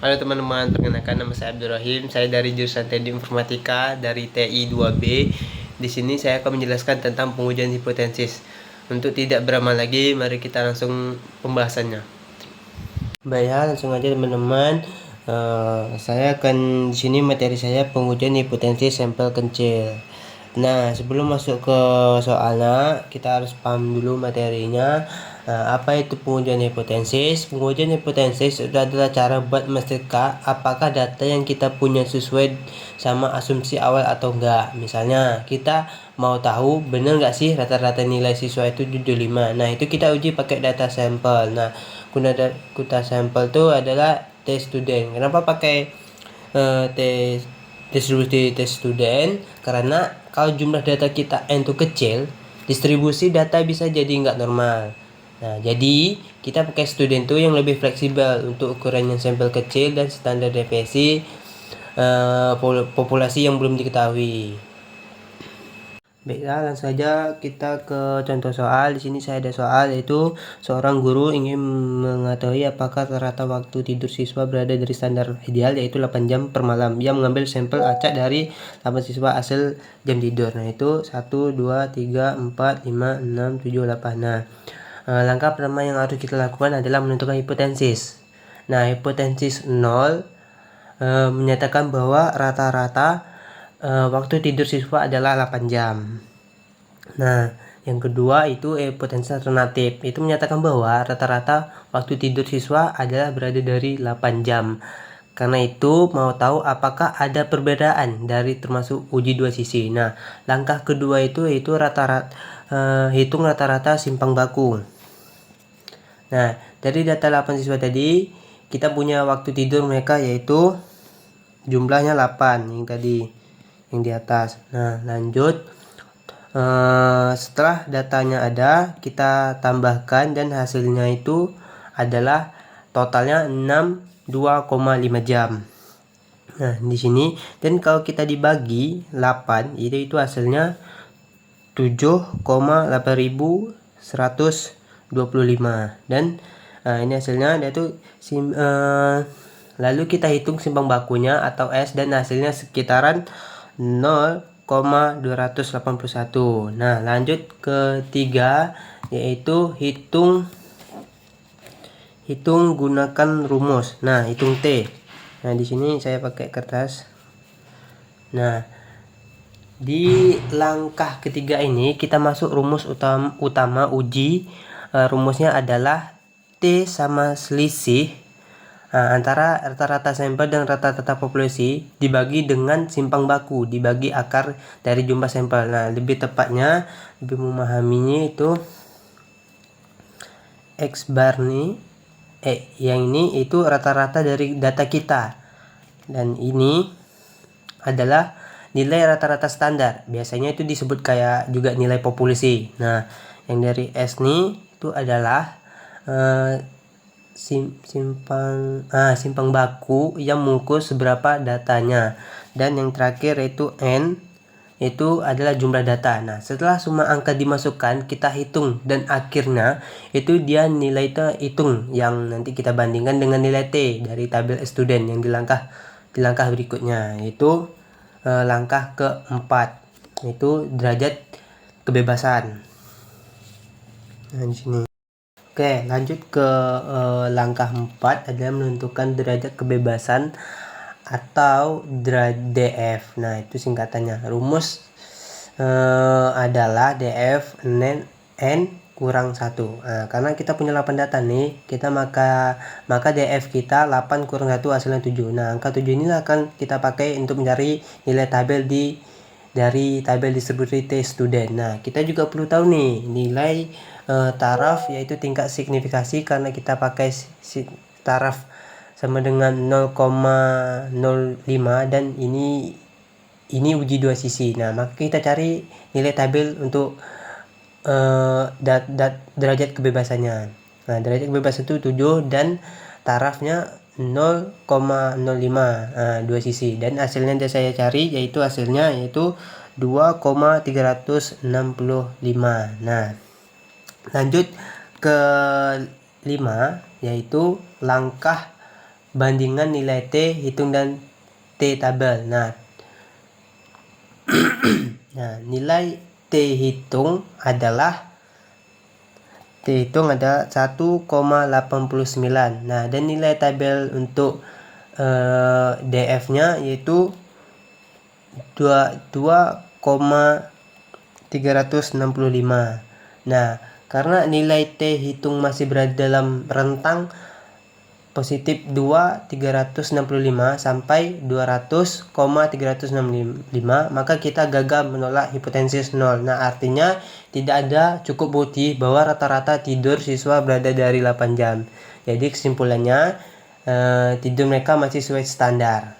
Halo teman-teman, perkenalkan nama saya Abdul Rahim. Saya dari jurusan Teknik Informatika dari TI 2B. Di sini saya akan menjelaskan tentang pengujian hipotesis. Untuk tidak berlama lagi, mari kita langsung pembahasannya. Baik ya, langsung aja teman-teman. Saya akan di sini materi saya pengujian hipotesis sampel kecil. Nah, sebelum masuk ke soalnya, kita harus paham dulu materinya. Apa itu pengujian hipotesis? Pengujian hipotesis itu adalah cara buat memastikan apakah data yang kita punya sesuai sama asumsi awal atau enggak. Misalnya, kita mau tahu benar nggak sih rata-rata nilai siswa itu 75. Nah, itu kita uji pakai data sampel. Nah, guna data sampel itu adalah tes student. Kenapa pakai tes distribusi tes student? Karena kalau jumlah data kita n itu kecil, distribusi data bisa jadi nggak normal. Nah, jadi kita pakai student tuh yang lebih fleksibel untuk ukuran yang sampel kecil dan standar deviasi populasi yang belum diketahui. Baiklah, langsung saja kita ke contoh soal. Di sini saya ada soal, yaitu seorang guru ingin mengetahui apakah rata waktu tidur siswa berada dari standar ideal, yaitu 8 jam per malam. Ia mengambil sampel acak dari 8 siswa hasil jam tidur. Nah, itu 1, 2, 3, 4, 5, 6, 7, 8. Nah, langkah pertama yang harus kita lakukan adalah menentukan hipotesis. Nah, hipotesis 0 menyatakan bahwa rata-rata waktu tidur siswa adalah 8 jam. Nah, yang kedua itu hipotesis alternatif. Itu menyatakan bahwa rata-rata waktu tidur siswa adalah berada dari 8 jam. Karena itu mau tahu apakah ada perbedaan dari termasuk uji dua sisi. Nah, langkah kedua itu yaitu hitung rata-rata simpang baku. Nah, dari data 8 siswa tadi kita punya waktu tidur mereka yaitu jumlahnya 8 yang tadi yang di atas. Nah, lanjut setelah datanya ada, kita tambahkan dan hasilnya itu adalah totalnya 62,5 jam. Nah, di sini dan kalau kita dibagi 8 itu hasilnya 7,8125 dan ini hasilnya dia tuh lalu kita hitung simpang bakunya atau S dan hasilnya sekitaran 0,281. Nah, lanjut ke 3 yaitu hitung gunakan rumus. Nah, hitung T. Nah, di sini saya pakai kertas. Nah, di langkah ketiga ini kita masuk rumus utama uji. Rumusnya adalah T sama selisih antara rata-rata sampel dan rata-rata populasi dibagi dengan simpang baku dibagi akar dari jumlah sampel. Nah, lebih tepatnya, lebih memahaminya itu X bar nih, yang ini itu rata-rata dari data kita dan ini adalah nilai rata-rata standar. Biasanya itu disebut kayak juga nilai populasi. Nah, yang dari S nih itu adalah simpang baku yang mengukur seberapa datanya, dan yang terakhir yaitu N itu adalah jumlah data. Nah, setelah semua angka dimasukkan kita hitung dan akhirnya itu dia nilai itu hitung yang nanti kita bandingkan dengan nilai T dari tabel student yang di langkah berikutnya, yaitu langkah keempat yaitu derajat kebebasan. Nah, di sini. Oke, lanjut ke langkah 4 adalah menentukan derajat kebebasan atau DF. Nah, itu singkatannya. Rumus adalah DF N kurang 1. Nah, karena kita punya 8 data nih, kita maka DF kita 8 kurang 1 hasilnya 7. Nah, angka 7 ini akan kita pakai untuk mencari nilai tabel dari tabel distribusi T student. Nah, kita juga perlu tahu nih nilai taraf yaitu tingkat signifikasi, karena kita pakai taraf sama dengan 0,05 dan ini uji dua sisi. Nah, maka kita cari nilai tabel untuk derajat kebebasannya. Nah, derajat kebebasan itu 7 dan tarafnya 0,05 dua sisi, dan hasilnya yang saya cari yaitu 2,365. Nah, lanjut ke 5 yaitu langkah bandingan nilai T hitung dan T tabel. Nah, nilai T hitung adalah 1,89. Nah, dan nilai tabel untuk DF-nya yaitu 2,365. Nah, karena nilai T hitung masih berada dalam rentang positif 2,365 sampai 200,365, maka kita gagal menolak hipotensis 0. Nah, artinya tidak ada cukup bukti bahwa rata-rata tidur siswa berada dari 8 jam. Jadi kesimpulannya tidur mereka masih sesuai standar.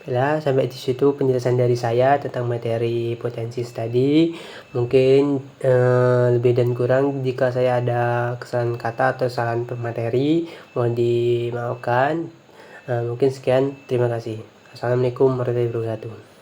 Nah, sampai di situ penjelasan dari saya tentang materi hipotensis tadi. Mungkin lebih dan kurang jika saya ada kesalahan kata atau kesalahan materi, mohon dimaafkan. Mungkin sekian, terima kasih. Assalamualaikum warahmatullahi wabarakatuh.